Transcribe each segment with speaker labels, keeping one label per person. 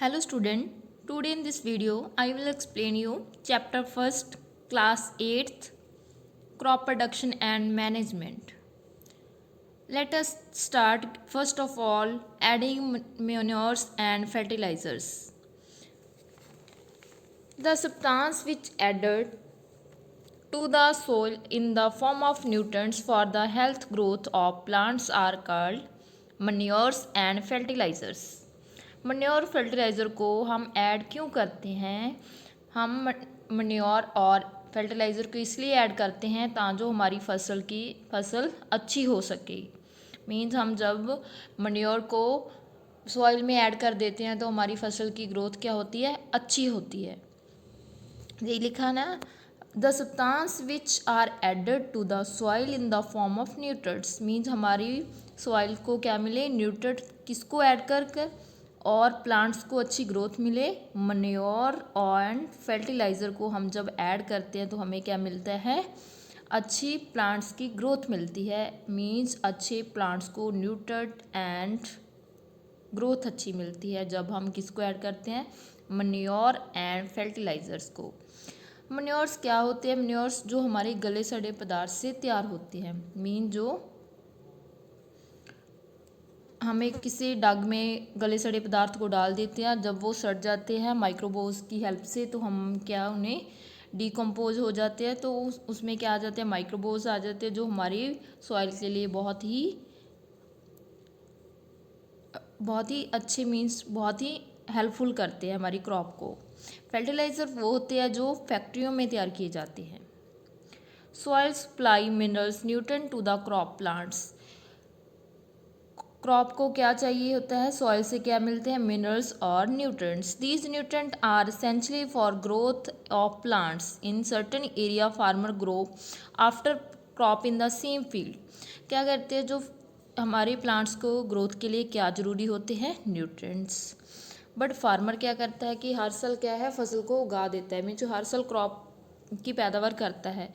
Speaker 1: Hello student, today in this video I will explain you chapter 1st class 8th crop production and management. Let us start first of all adding manures and fertilizers. The substance which added to the soil in the form of nutrients for the health growth of plants are called manures and fertilizers. Manure fertiliser को हम add क्यों करते हैं? हम manure और fertiliser को इसलिए add करते हैं ताकि हमारी फसल अच्छी हो सके। मीन्स हम जब मन्योर को सॉइल में ऐड कर देते हैं तो हमारी फसल की ग्रोथ क्या होती है? अच्छी होती है। यही लिखा ना, the substance which are added to the soil in the form of nutrients. Means हमारी सॉइल को क्या मिले? न्यूट्रिएंट किसको ऐड कर और प्लांट्स को अच्छी ग्रोथ मिले? मन्योर एंड फर्टिलाइज़र को हम जब ऐड करते हैं तो हमें क्या मिलता है? अच्छी प्लांट्स की ग्रोथ मिलती है। मीन्स अच्छे प्लांट्स को न्यूट्रिएंट एंड ग्रोथ अच्छी मिलती है जब हम किसको ऐड करते हैं? मन्योर एंड फर्टिलाइज़र्स को। मन्योर्स क्या होते हैं? मन्योर्स जो हमारे गले सड़े पदार्थ से तैयार होते हैं। मीन जो हमें किसी डग में गले सड़े पदार्थ को डाल देते हैं, जब वो सड़ जाते हैं माइक्रोबोस की हेल्प से तो हम क्या उन्हें डिकम्पोज हो जाते हैं, तो उसमें क्या आ जाते हैं? माइक्रोबोस आ जाते हैं जो हमारी सॉइल के लिए बहुत ही अच्छे मीन्स बहुत ही हेल्पफुल करते हैं हमारी क्रॉप को। फर्टिलाइज़र वो होते हैं जो फैक्ट्रियों में तैयार किए जाते हैं। Soil supply minerals nutrient to the crop plants. Crop को क्या चाहिए होता है? सॉइल से क्या मिलते हैं? मिनरल्स और nutrients. These nutrient are essentially for growth of plants in certain area farmer grow after crop in the same field. क्या करते हैं? जो हमारे प्लांट्स को ग्रोथ के लिए क्या ज़रूरी होते हैं? न्यूट्रिएंट्स। बट फार्मर क्या करता है कि हर साल क्या है? फसल को उगा देता है, मीन जो हर साल क्रॉप की पैदावार करता है।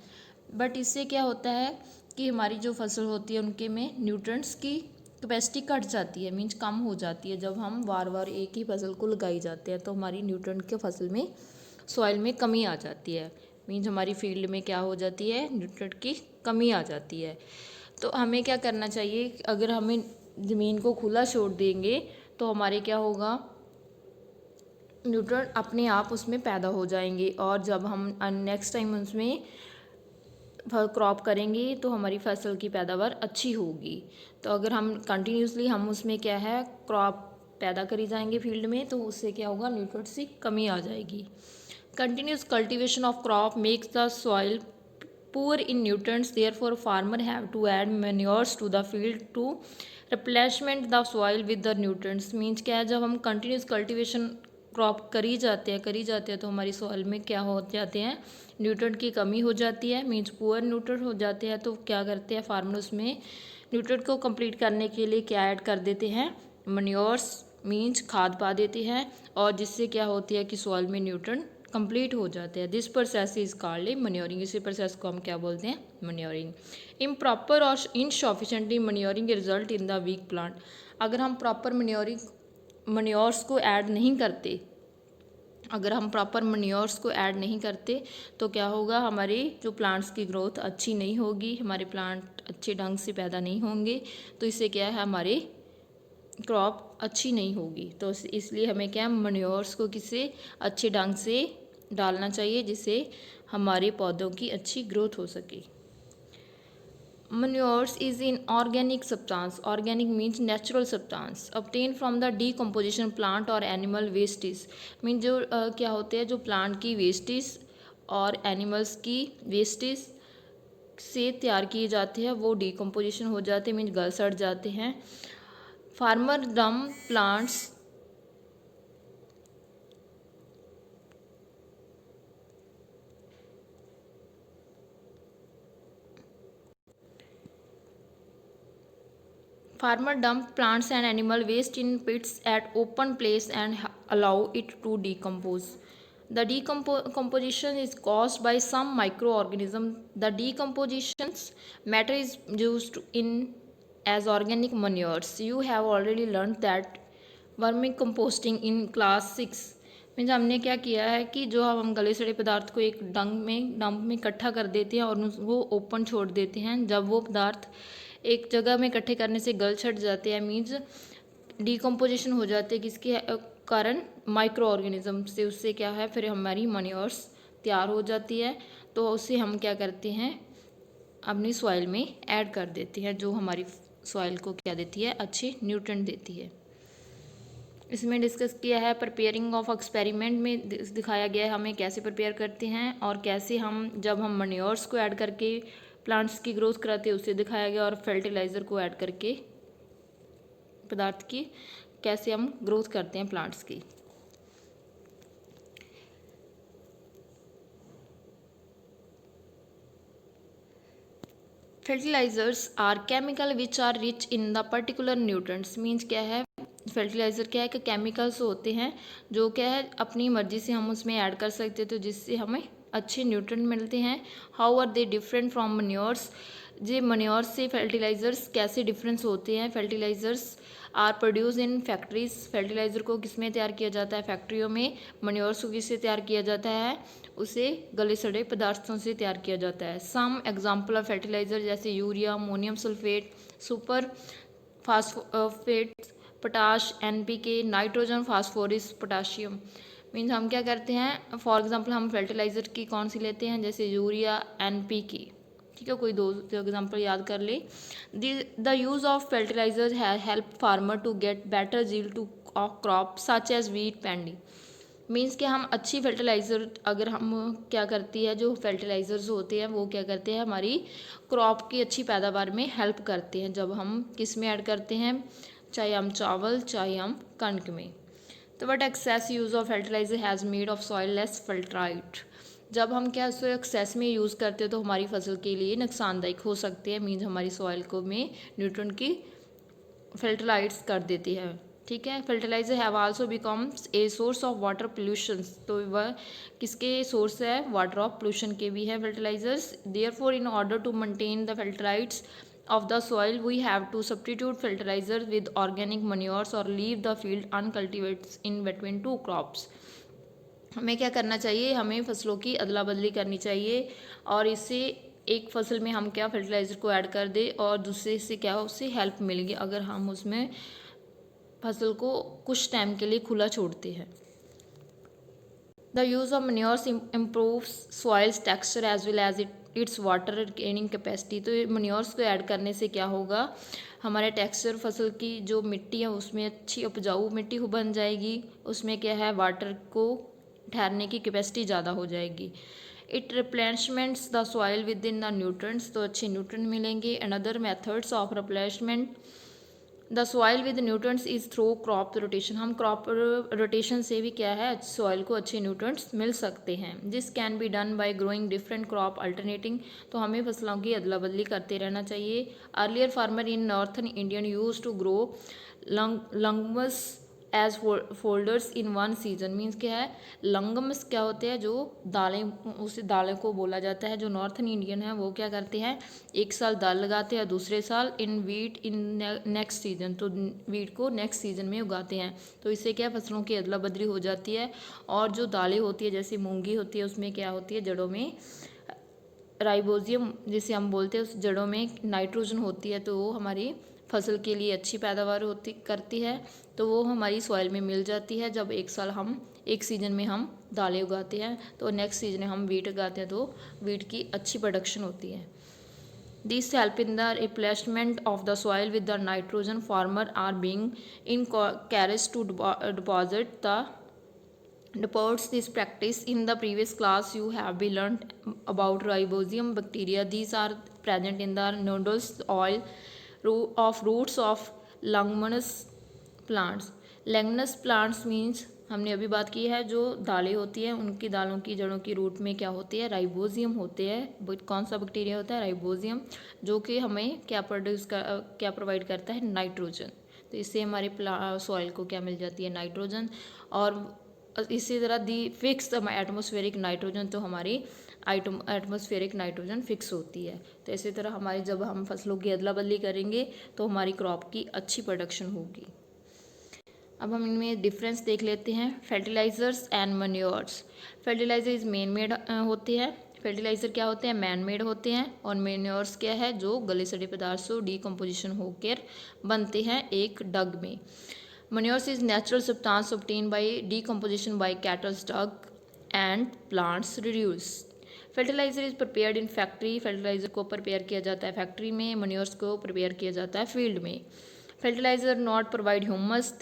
Speaker 1: बट इससे क्या होता है कि हमारी जो फसल होती है उनके में न्यूट्रिएंट्स की कैपेसिटी घट जाती है, मीन्स कम हो जाती है। जब हम बार बार एक ही फसल को लगाई जाते हैं तो हमारी न्यूट्रिएंट के फसल में सॉइल में कमी आ जाती है। मीन्स हमारी फील्ड में क्या हो जाती है? न्यूट्रिएंट की कमी आ जाती है। तो हमें क्या करना चाहिए? अगर हमें ज़मीन को खुला छोड़ देंगे तो हमारे क्या होगा? न्यूट्रिएंट अपने आप उसमें पैदा हो जाएंगे और जब हम नेक्स्ट टाइम उसमें क्रॉप करेंगे तो हमारी फसल की पैदावार अच्छी होगी। तो अगर हम कंटिन्यूसली हम उसमें क्या है क्रॉप पैदा करी जाएंगे फील्ड में, तो उससे क्या होगा? न्यूट्रिएंट्स की कमी आ जाएगी। Continuous cultivation of crop makes the soil poor in nutrients, therefore farmer have to add manures to the field to replacement the soil with the nutrients। Means क्या है? जब हम कंटिन्यूस कल्टीवेशन क्रॉप करी जाते हैं तो हमारी सॉइल में क्या हो जाते हैं? न्यूट्रिएंट की कमी हो जाती है, मीन्स पुअर न्यूट्रिएंट हो जाते हैं। तो क्या करते हैं फार्मर? उसमें न्यूट्रिएंट को कंप्लीट करने के लिए क्या ऐड कर देते हैं? मन्योर्स मीन्स खाद पा देते हैं, और जिससे क्या होती है कि सॉइल में न्यूट्रिएंट कंप्लीट हो जाते हैं। This process is called manuring. इसी प्रोसेस को हम क्या बोलते हैं? मन्योरिंग। इम्प्रॉपर और insufficiently manuring result in the weak plant. अगर हम प्रॉपर मन्योर्स को ऐड नहीं करते, अगर हम प्रॉपर मन्योर्स को ऐड नहीं करते तो क्या होगा? हमारे जो प्लांट्स की ग्रोथ अच्छी नहीं होगी, हमारे प्लांट अच्छे ढंग से पैदा नहीं होंगे, तो इससे क्या है? हमारे क्रॉप अच्छी नहीं होगी। तो इसलिए हमें क्या? मन्योर्स को किसी अच्छे ढंग से डालना चाहिए जिससे हमारे पौधों की अच्छी ग्रोथ हो सके। Manures is in organic substance. Organic means natural substance obtained from the decomposition plant or animal wastes। Mean जो क्या होते हैं? जो प्लांट की वेस्टेज और एनिमल्स की वेस्टेज से तैयार किए जाते हैं वो डिकम्पोजिशन हो जाते हैं, मीन गल सड़ जाते हैं। फार्मर डम plants Farmer dump plants and animal waste in pits at open place and allow it to decompose. The decomposition is caused by some microorganism. The decomposition's matter is used in as organic manures. You have already learned that vermi composting in class 6 means हमने क्या किया है कि जो हम गले सड़े पदार्थ को एक डंप में इकट्ठा कर देते हैं और उसको ओपन छोड़ देते हैं। जब वो पदार्थ एक जगह में इकट्ठे करने से गल छट जाते हैं, मीन्स डिकम्पोजिशन हो जाते हैं, किसके कारण, माइक्रो ऑर्गेनिज्म से। उससे क्या है, फिर हमारी मैन्योर्स तैयार हो जाती है, तो उससे हम क्या करते हैं, अपनी सॉइल में ऐड कर देते हैं, जो हमारी सॉइल को क्या देती है, अच्छे न्यूट्रिएंट देती है। इसमें डिस्कस किया है प्रिपेयरिंग ऑफ एक्सपेरिमेंट में दिखाया गया है हमें कैसे प्रिपेयर करते हैं, और कैसे हम जब हम मैन्योर्स को ऐड करके प्लांट्स की ग्रोथ कराते हैं उसे दिखाया गया, और फर्टिलाइज़र को ऐड करके पदार्थ की कैसे हम ग्रोथ करते हैं प्लांट्स की। Fertilisers are chemical which are rich in the particular nutrients means क्या है, फर्टिलाइज़र क्या है कि केमिकल्स होते हैं जो क्या है अपनी मर्जी से हम उसमें ऐड कर सकते हैं, तो जिससे हमें अच्छे न्यूट्रिएंट मिलते हैं। How are they different from manures, जे मैन्योर्स से फर्टिलाइज़र्स कैसे डिफरेंस होते हैं। Fertilisers are produce in factories, fertiliser को किसमें तैयार किया जाता है, फैक्ट्रियों में। मैन्योर्स को किससे तैयार किया जाता है, उसे गले सड़े पदार्थों से तैयार किया जाता है। सम एग्जाम्पल ऑफ फर्टिलाइज़र जैसे urea, ammonium sulphate, super phosphate, potash, NPK, nitrogen, phosphorus, potassium. Means हम क्या करते हैं, फॉर एग्जांपल हम फर्टिलाइज़र की कौन सी लेते हैं, जैसे यूरिया, एनपीके, ठीक है, कोई दो एग्जांपल याद कर ले। The use of fertiliser help farmer to get better yield to of crop such as wheat, paddy. Means कि हम अच्छी फर्टिलाइज़र अगर हम क्या करती है, जो फर्टिलाइज़र्स होते हैं वो क्या करते हैं, हमारी क्रॉप की अच्छी पैदावार में हेल्प करते हैं। जब हम किस में ऐड करते हैं, चाहे हम चावल चाहे हम कणक में। तो but excess use of fertiliser has made of soil less fertile. जब हम क्या उसको एक्सेस में यूज़ करते हैं तो हमारी फसल के लिए नुकसानदायक हो सकते हैं, मीन्स हमारी सॉइल को में न्यूट्रिएंट की फर्टिलाइट्स कर देती है, ठीक है। Fertiliser have also becomes a source of water pollution, तो वह किसके सोर्स है, वाटर ऑफ पोल्यूशन के भी है fertilisers. Therefore in order to maintain the fertility of the soil we have to substitute fertilizers with organic manures or leave the field uncultivated in between two crops। हमें क्या करना चाहिए, हमें फसलों की अदला बदली करनी चाहिए, और इससे एक फसल में हम क्या फर्टिलाइज़र को ऐड कर दे और दूसरे से क्या उससे हेल्प मिलेगी अगर हम उसमें फसल को कुछ टाइम के लिए खुला छोड़ते हैं। The use of manures improves soils texture as well as its water retaining capacity. तो मैन्योर्स को ऐड करने से क्या होगा, हमारे टेक्सचर फसल की जो मिट्टी है उसमें अच्छी उपजाऊ मिट्टी बन जाएगी, उसमें क्या है वाटर को ठहरने की कैपेसिटी ज़्यादा हो जाएगी। It replenishments the soil with in the nutrients, तो अच्छे न्यूट्रिएंट मिलेंगे। Another methods of replenishment the soil with nutrients is through crop rotation. हम क्रॉप रोटेशन से भी क्या है सॉइल को अच्छे न्यूट्रिएंट्स मिल सकते हैं। This can be done by growing different crop alternating, तो हमें फसलों की अदला बदली करते रहना चाहिए। Earlier farmer in northern Indian use to grow legumes as fodders in one season. Means क्या है, लंगम्स क्या होते हैं, जो दालें, उस दालें को बोला जाता है। जो नॉर्थन इंडियन है वो क्या करते हैं, एक साल दाल लगाते हैं, दूसरे साल इन वीट इन नेक्स्ट सीजन, तो वीट को नेक्स्ट सीजन में उगाते हैं। तो इससे क्या फसलों की अदला बदली हो जाती है। और जो दालें होती है जैसे मूंगी होती है, उसमें क्या होती है, जड़ों में राइबोजियम जिसे हम बोलते हैं, उस जड़ों में नाइट्रोजन होती है, तो वो हमारी फसल के लिए अच्छी पैदावार होती करती है, तो वो हमारी सॉइल में मिल जाती है। जब एक साल हम एक सीज़न में हम दालें उगाते हैं तो नेक्स्ट सीजन में हम वीट उगाते हैं, तो वीट की अच्छी प्रोडक्शन होती है। This help in the replacement of the soil with the nitrogen. Farmer are being encouraged to deposit the reports this practice. In the previous class you have been learned about ribosium bacteria. These are present in the nodules oil of roots of leguminous plants. Leguminous plants means हमने अभी बात की है, जो दालें होती हैं उनकी दालों की जड़ों की रूट में क्या होती है, राइबोजियम होते हैं। कौन सा बैक्टीरिया होता है, राइबोजियम, जो कि हमें क्या क्या प्रोवाइड करता है, नाइट्रोजन। तो इससे हमारे सॉइल को क्या मिल जाती है, नाइट्रोजन। और इसी तरह दी फिक्स एटमोस्फेरिक नाइट्रोजन, तो हमारी एटमोस्फेरिक नाइट्रोजन फिक्स होती है। तो इसी तरह हमारी जब हम फसलों की अदला बदली करेंगे तो हमारी क्रॉप की अच्छी प्रोडक्शन होगी। अब हम इनमें डिफरेंस देख लेते हैं। Fertilisers and manures. Fertiliser is man made होते हैं, फर्टिलाइज़र क्या होते हैं, मैन मेड होते हैं, और मैन्योर्स क्या है, जो गले सड़े पदार्थों डीकम्पोजिशन होकर बनते हैं एक डग में। Manures is natural substance obtain by decomposition by cattles dung and plants reduce. Fertiliser is prepared in factory. Fertiliser को प्रिपेयर किया जाता है फैक्ट्री में, मैन्योर्स को प्रिपेयर किया जाता है फील्ड में। Fertiliser not provide humus,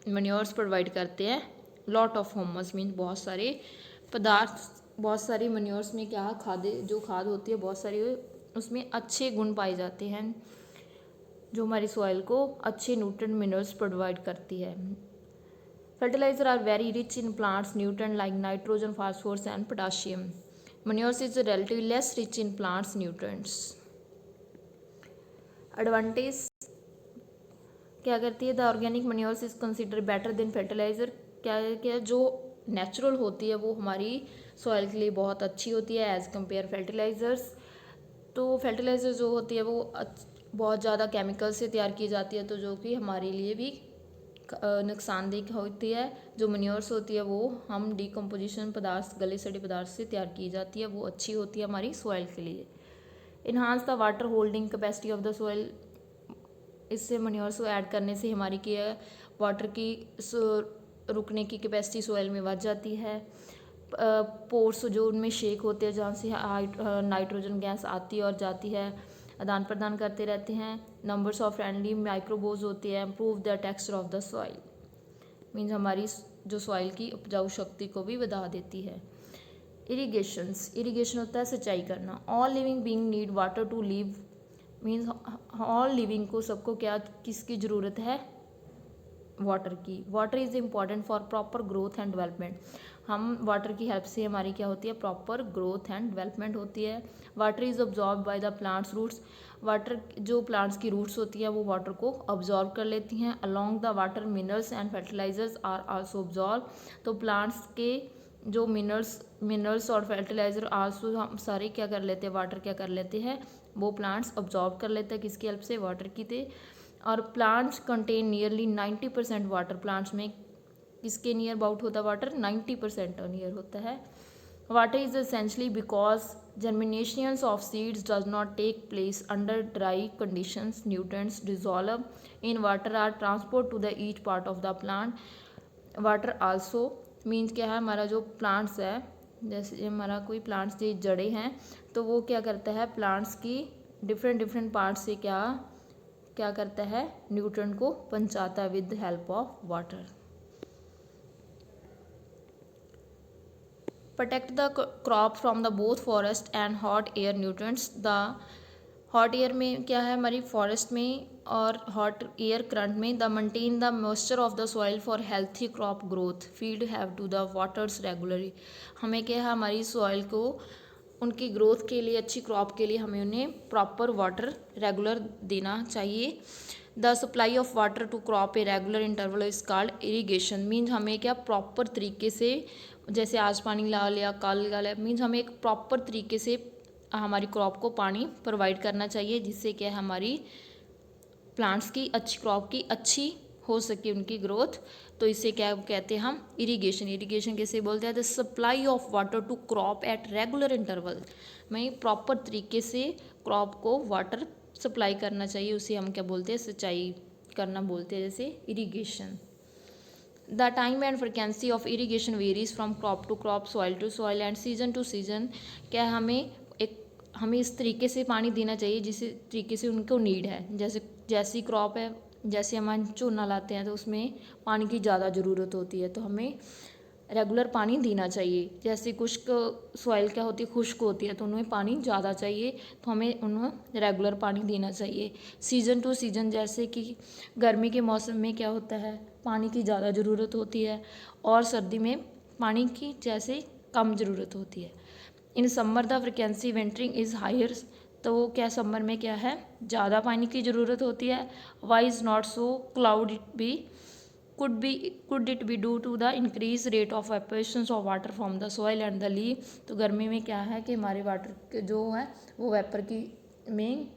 Speaker 1: manures provide करते हैं लॉट ऑफ ह्यूमस, मीन बहुत सारे पदार्थ, बहुत सारी मैन्योर्स में क्या खाद, जो खाद होती है बहुत सारी उसमें अच्छे गुण पाए जाते हैं जो हमारी सॉइल को अच्छे न्यूट्रिएंट मिनरल्स प्रोवाइड करती है। Fertiliser are very rich in plants nutrient like nitrogen, phosphorus and potassium. Manures is relatively less rich in plants nutrients. Advantage क्या करती है, the organic manures is consider better than fertiliser. क्या जो natural होती है वो हमारी सॉइल के लिए बहुत अच्छी होती है एज़ कम्पेयर फर्टिलाइज़र्स। तो फर्टिलाइज़र जो होती है वो बहुत ज़्यादा केमिकल से तैयार की जाती है, तो जो कि हमारे लिए भी नुकसानदेह होती है। जो मैन्योर्स होती है वो हम डीकम्पोजिशन पदार्थ, गले सड़े पदार्थ से तैयार की जाती है, वो अच्छी होती है हमारी सॉइल के लिए। Enhance the water holding capacity of the soil. इससे मैन्योर्स को ऐड करने से हमारी क्या वाटर की रुकने की कैपेसिटी सॉइल में बढ़ जाती है। पोर्स जो उनमें शेक होते हैं जहाँ से नाइट्रोजन गैस आती है और जाती है, आदान प्रदान करते रहते हैं। नंबर्स ऑफ फ्रेंडली माइक्रोबोज होते हैं, improve the texture of the soil, means हमारी जो सॉइल की उपजाऊ शक्ति को भी बढ़ा देती है। इरीगेशन होता है सिंचाई करना। All living being need water to live, means all living को, सबको क्या, किसकी ज़रूरत है, वाटर की। Water is important for proper growth and development. हम वाटर की हेल्प से हमारी क्या होती है, प्रॉपर ग्रोथ एंड डेवलपमेंट होती है। Water is absorb by the plants roots. Water, जो प्लांट्स की रूट्स होती है वो वाटर को ऑब्जॉर्ब कर लेती हैं। Along the water minerals and fertilisers are also absorb. तो प्लांट्स के जो मिनरल्स और फर्टिलाइज़र आल्सो हम सारे क्या कर लेते हैं, वाटर क्या कर लेते हैं, वो प्लांट्स ऑब्जॉर्ब कर लेते हैं, किसकी हेल्प से, वाटर की थे। और plants contain nearly 90% water. Plants में किसके नियर अबाउट होता है वाटर, 90% नियर होता है। Water is essentially because germinations of seeds does not take place under dry conditions. Nutrients dissolve in water are transport to the each part of the plant. Water also means क्या है, हमारा जो plants है, जैसे हमारा कोई plants की जड़ें हैं, तो वो क्या करता है, प्लांट्स की डिफरेंट पार्ट से क्या करता है, न्यूट्रिएंट को पहुंचाता है with help of water. Protect the crop from the both forest and hot air nutrients. The hot air में क्या है, हमारी फॉरेस्ट में और हॉट एयर करंट में, the maintain the moisture of the soil for healthy crop growth. Feed have to the waters regularly. हमें क्या है, हमारी सॉइल को उनकी ग्रोथ के लिए, अच्छी क्रॉप के लिए हमें उन्हें प्रॉपर वाटर रेगुलर देना चाहिए। The supply of water to crop a regular interval is called irrigation. Means हमें क्या प्रॉपर तरीके से, जैसे आज पानी ला लिया, कल ला लिया, मीन्स हमें एक प्रॉपर तरीके से हमारी क्रॉप को पानी प्रोवाइड करना चाहिए, जिससे क्या हमारी प्लांट्स की अच्छी, क्रॉप की अच्छी हो सके उनकी ग्रोथ। तो इसे क्या कहते हैं हम, इरीगेशन। इरीगेशन कैसे बोलते हैं, the supply of water to crop at regular interval. में प्रॉपर तरीके से क्रॉप को वाटर सप्लाई करना चाहिए, उसे हम क्या बोलते हैं, सिंचाई करना बोलते हैं, जैसे irrigation. The time and frequency of irrigation varies from crop to crop, soil to soil and season to season. क्या हमें इस तरीके से पानी देना चाहिए जिस तरीके से उनको नीड है। जैसी क्रॉप है, जैसे हम चूना लाते हैं तो उसमें पानी की ज़्यादा ज़रूरत होती है, तो हमें रेगुलर पानी देना चाहिए। जैसे खुश्क सॉइल क्या होती है, खुश्क होती है, तो उनमें पानी ज़्यादा चाहिए, तो हमें उनमें रेगुलर पानी देना चाहिए। सीज़न टू सीज़न, जैसे कि गर्मी के मौसम में क्या होता है, पानी की ज़्यादा ज़रूरत होती है, और सर्दी में पानी की जैसे कम ज़रूरत होती है। In summer the frequency wintering is higher. तो क्या समर में क्या है, ज़्यादा पानी की ज़रूरत होती है। Why is not so, could it be, could it be due to the increased rate of evaporations of water from the soil and the leaf। तो गर्मी में क्या है कि हमारे वाटर के जो है वो वेपर की में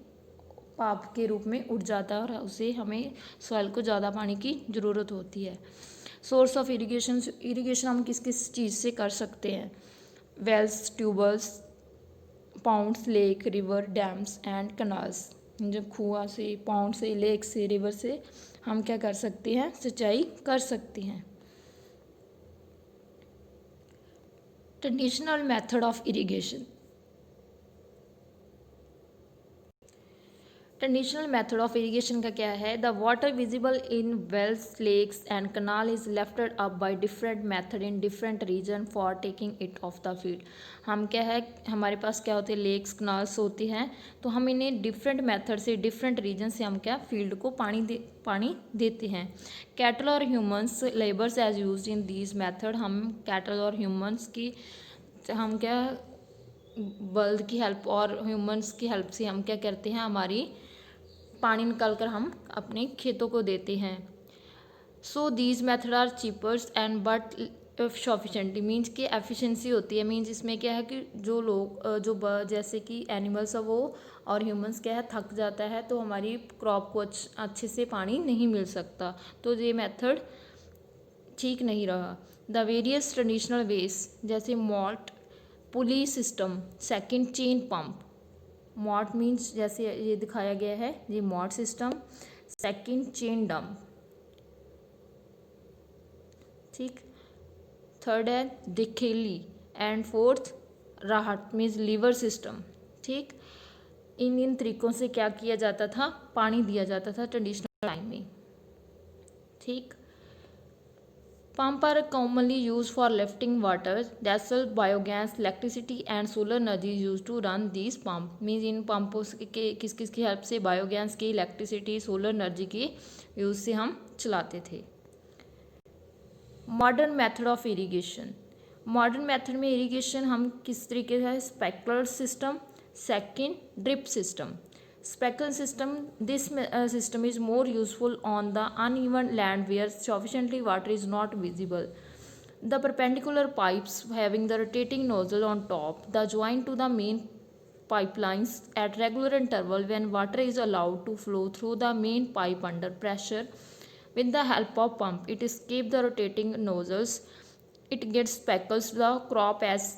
Speaker 1: भाप के रूप में उड़ जाता है और उससे हमें सॉइल को ज़्यादा पानी की ज़रूरत होती है। सोर्स ऑफ इरिगेशन, इरिगेशन हम किस किस चीज़ से कर सकते हैं? Wells, tubewells, ponds, lake, river, dams and canals. जब कुआं से, पाउंड से, लेक से, रिवर से हम क्या कर सकते हैं? सिंचाई कर सकते हैं। Traditional method of irrigation. Traditional method of irrigation का क्या है? The water visible in wells, lakes and canal is lifted up by different method in different region for taking it off the field. हम क्या है, हमारे पास क्या होते हैं? लेक्स, कनाल्स होती हैं, तो हम इन्हें डिफरेंट मेथड से, डिफरेंट रीजन से हम क्या फील्ड को पानी देते हैं। कैटल और humans labours as use in these method. हम कैटल और ह्यूमंस की हम क्या बल्द की हेल्प और ह्यूमंस की हेल्प से हम क्या करते हैं? हमारी पानी निकाल कर हम अपने खेतों को देते हैं। So these method are cheapers and but sufficiently, means की एफिशिएंसी होती है। मीन्स इसमें क्या है कि जो लोग जैसे कि एनिमल्स है वो और ह्यूमंस क्या है, थक जाता है, तो हमारी क्रॉप को अच्छे से पानी नहीं मिल सकता, तो ये मेथड ठीक नहीं रहा। द वेरियस ट्रेडिशनल वेज जैसे moat, pulley system, second chain pump. Moat means जैसे ये दिखाया गया है, ये moat system, second chain pump, ठीक। थर्ड है dhekli and fourth rahat means lever system, ठीक। इन तरीकों से क्या किया जाता था? पानी दिया जाता था ट्रेडिशनल टाइम में, ठीक। Pump are commonly used for lifting water. Diesel, biogas, electricity and solar energy is used to run these pump. Means in पंपों के किस किस की हेल्प से? बायोगैस की, इलेक्ट्रिसिटी, सोलर एनर्जी की यूज़ से हम चलाते थे। Modern method of irrigation. Modern method में इरिगेशन हम किस तरीके से? Specular system, second drip system. Speckle system, this system is more useful on the uneven land where sufficiently water is not visible. The perpendicular pipes having the rotating nozzle on top, the joint to the main pipelines at regular interval when water is allowed to flow through the main pipe under pressure with the help of pump. It escapes the rotating nozzles. It gets speckles the crop as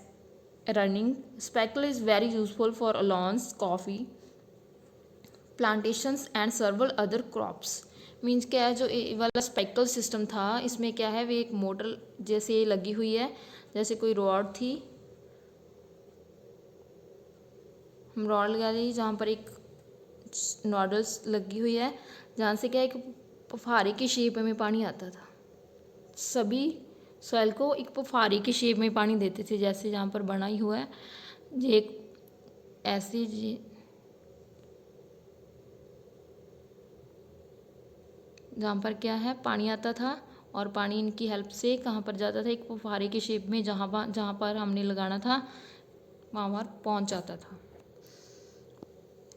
Speaker 1: running. Speckle is very useful for lawns, coffee plantations and सर्वल other crops. Means क्या है, जो ये वाला speckle system था, इसमें क्या है, वे एक मोटर जैसे लगी हुई है, जैसे कोई रॉड थी, हम रॉड लगा दी जहाँ पर एक नॉडल्स लगी हुई है, जहाँ से क्या है, एक फुहारे की शेप में पानी आता था। सभी सॉइल को एक फुहारे की शेप में पानी देते थे, जैसे जहाँ पर बना ही हुआ है, ये एक ऐसी जहाँ पर क्या है, पानी आता था और पानी इनकी हेल्प से कहाँ पर जाता था? एक फुहारे की शेप में, जहाँ पर हमने लगाना था वहाँ पर पहुँच जाता था।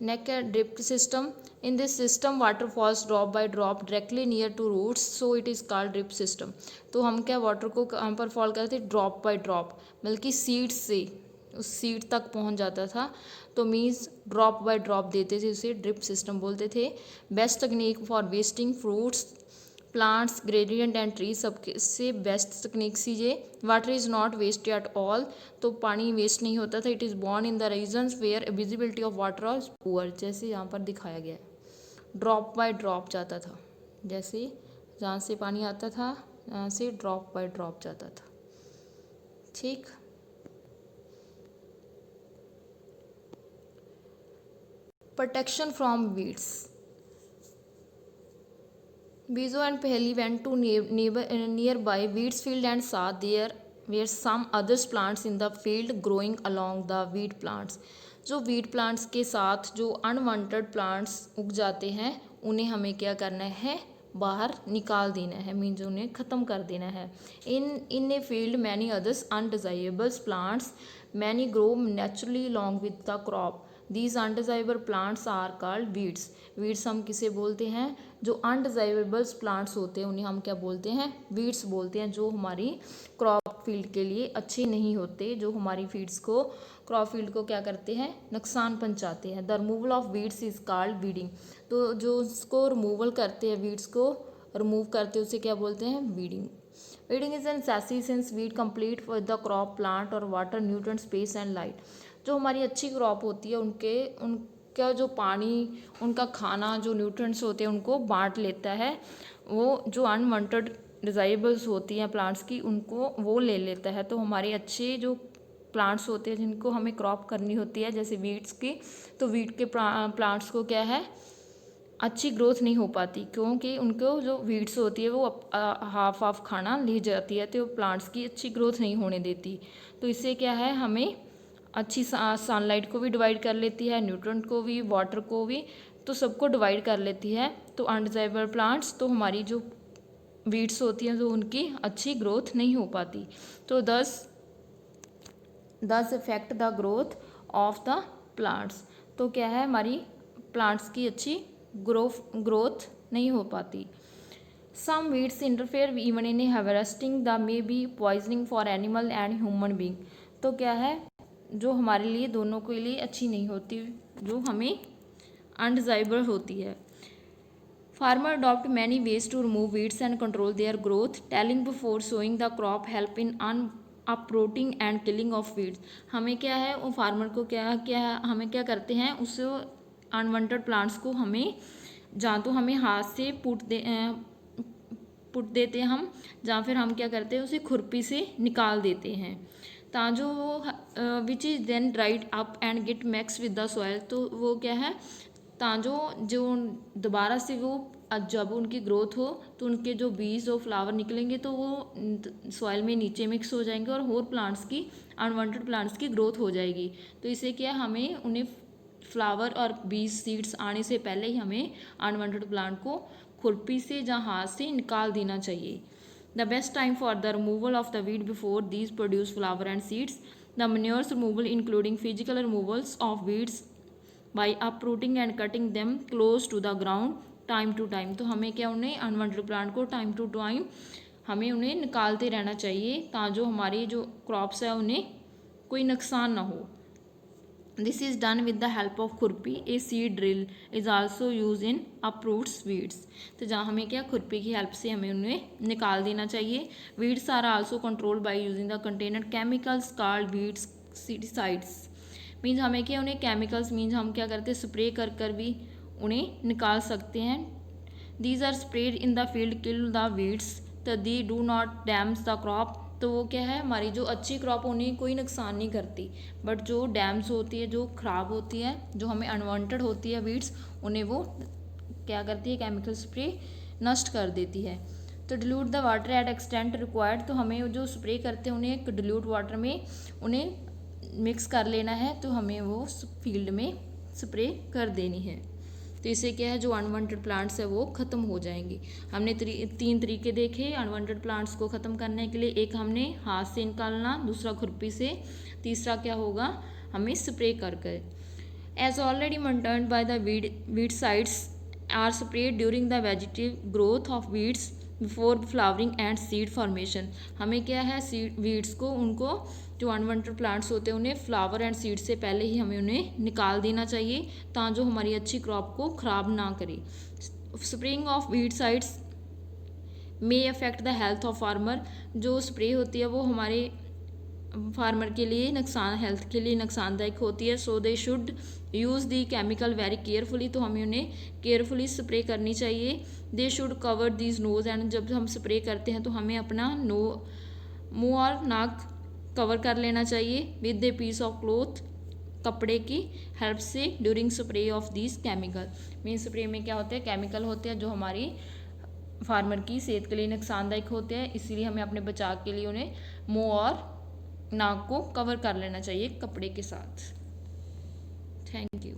Speaker 1: नेक्स्ट है drip system. In this system water falls drop by drop directly near to roots, so it is called drip system. तो हम क्या वाटर को कहाँ पर फॉल करते थे? ड्रॉप बाय ड्रॉप, बल्कि सीड से उस सीड तक पहुंच जाता था, तो मीन्स ड्रॉप बाय ड्रॉप देते थे, उसे ड्रिप सिस्टम बोलते थे। Best technique for wasting fruits, plants, gradient and tree, सबसे बेस्ट तकनीक सी ये। Water is not waste at all, तो पानी वेस्ट नहीं होता था। It is born in the regions where visibility of water is poor, जैसे यहाँ पर दिखाया गया है। ड्रॉप बाय ड्रॉप जाता था, जैसे जहाँ से पानी आता था यहाँ से ड्रॉप बाय ड्रॉप जाता था, ठीक। Protection from weeds. Bizo and Paheli went to nearby weeds field and saw there were some other plants in the field growing along the weed plants. जो वीड प्लांट्स के साथ जो unwanted plants उग जाते हैं, उन्हें हमें क्या करना है? बाहर निकाल देना है, मीन्स उन्हें ख़त्म कर देना है। In a field many others undesirable plants many grow naturally along with the crop. These undesirable plants are called weeds. Weeds हम किसे बोलते हैं? जो अनडिजायरेबल प्लांट्स होते हैं उन्हें हम क्या बोलते हैं? वीड्स बोलते हैं, जो हमारी क्रॉप क्रॉप फील्ड के लिए अच्छे नहीं होते, जो हमारी फीड्स को क्रॉप फील्ड को क्या करते हैं, नुकसान पहुंचाते हैं। The removal of weeds is called weeding. तो जो उसको रिमूवल करते हैं, वीड्स को रिमूव करते हैं, उसे क्या बोलते हैं, weeding. Weeding is an necessity since weed compete with the crop plant और water nutrient space and light. जो हमारी अच्छी क्रॉप होती है उनका जो पानी, उनका खाना, जो न्यूट्रिएंट्स होते हैं उनको बांट लेता है। वो जो अनवांटेड डिजाइबल्स होती हैं प्लांट्स की, उनको वो ले लेता है। तो हमारे अच्छे जो प्लांट्स होते हैं जिनको हमें क्रॉप करनी होती है, जैसे वीड्स की, तो वीड के प्लांट्स को क्या है, अच्छी ग्रोथ नहीं हो पाती, क्योंकि उनको जो वीड्स होती है वो हाफ खाना ले जाती है, तो प्लांट्स की अच्छी ग्रोथ नहीं होने देती। तो इससे क्या है, हमें अच्छी सनलाइट को भी डिवाइड कर लेती है, न्यूट्रिएंट को भी, वाटर को भी, तो सबको डिवाइड कर लेती है। तो अनडिजायरेबल प्लांट्स, तो हमारी जो वीड्स होती हैं तो उनकी अच्छी ग्रोथ नहीं हो पाती। तो दस effect the growth of the plants. तो क्या है, हमारी प्लांट्स की अच्छी ग्रोथ नहीं हो पाती। Some weeds interfere even in harvesting they may be poisoning for animal and human being. तो क्या है, जो हमारे लिए दोनों के लिए अच्छी नहीं होती, जो हमें अनडिजायरेबल होती है। Farmer adopt many ways to remove weeds and control their growth, tilling before sowing the crop help in uprooting and killing of weeds. हमें क्या है, वो फार्मर को हमें क्या करते हैं, उस अनवांटेड प्लांट्स को हमें जहाँ तो हमें हाथ से पुट देते हैं हम, जहाँ फिर हम क्या करते हैं, उसे खुरपी से निकाल देते हैं, ताजो वो which is then dried up and get mix with the soil. तो वो क्या है, ताजो जो दोबारा से वो जब उनकी ग्रोथ हो तो उनके जो बीज और फ्लावर निकलेंगे तो वो सॉइल में नीचे मिक्स हो जाएंगे और प्लांट्स की, अनवांटेड प्लांट्स की ग्रोथ हो जाएगी। तो इससे क्या, हमें उन्हें फ्लावर और बीज सीड्स आने से पहले ही हमें अनवांटेड प्लांट को खुरपी से या हाथ से निकाल देना चाहिए। The best time for the removal of the weed before these produce flower and seeds. The manures removal including physical removals of weeds by uprooting and cutting them close to the ground time to time. तो हमें क्या, उन्हें unwanted plant को time to time हमें उन्हें निकालते रहना चाहिए, ताकि हमारी जो क्रॉप्स है उन्हें कोई नुकसान ना हो। This is done with the help of khurpi. A seed drill is also use in uproots weeds. तो जहाँ हमें क्या, खुरपी की हेल्प से हमें उन्हें निकाल देना चाहिए। Weeds are also controlled by using the container chemicals called weeds weedicides. Means हमें क्या, उन्हें केमिकल्स मीन्स हम क्या करते हैं, स्प्रे कर भी उन्हें निकाल सकते हैं। These are spread in the field kill the weeds, तो they do not damage the crop. तो वो क्या है, हमारी जो अच्छी क्रॉप उन्हें कोई नुकसान नहीं करती, बट जो डैम्स होती है, जो ख़राब होती है, जो हमें अनवांटेड होती है वीड्स, उन्हें वो क्या करती है, केमिकल स्प्रे नष्ट कर देती है। तो dilute the water at extent required. तो हमें जो स्प्रे करते हैं उन्हें एक डिल्यूट वाटर में उन्हें मिक्स कर लेना है, तो हमें वो फील्ड में स्प्रे कर देनी है। तो इससे क्या है, जो अनवांटेड प्लांट्स है वो ख़त्म हो जाएंगे। हमने 3 तरीके देखे अनवांटेड प्लांट्स को ख़त्म करने के लिए। एक हमने हाथ से निकालना, दूसरा खुरपी से, तीसरा क्या होगा, हमें स्प्रे कर। As already maintained by the weedicides are spread during the vegetative growth of weeds before flowering and seed formation. हमें क्या है, सीड वीड्स को, उनको जो अनवांटेड प्लांट्स होते हैं उन्हें फ्लावर एंड सीड से पहले ही हमें उन्हें निकाल देना चाहिए, ताकि जो हमारी अच्छी क्रॉप को ख़राब ना करे। Spraying of weed sides may affect the health of farmer. जो स्प्रे होती है वो हमारे फार्मर के लिए हेल्थ के लिए नुकसानदायक होती है। So they should use the chemical very carefully. तो हमें उन्हें केयरफुली स्प्रे करनी चाहिए। They should cover their nose and. जब हम स्प्रे करते हैं तो हमें अपना मुँह और नाक कवर कर लेना चाहिए with a piece of cloth, कपड़े की हेल्प से, during spray of these chemical. Mean spray में क्या होते हैं, केमिकल होते हैं जो हमारी फार्मर की सेहत के लिए नुकसानदायक होते हैं, इसीलिए हमें अपने बचाव के लिए उन्हें मुंह और नाक को कवर कर लेना चाहिए कपड़े के साथ। Thank you.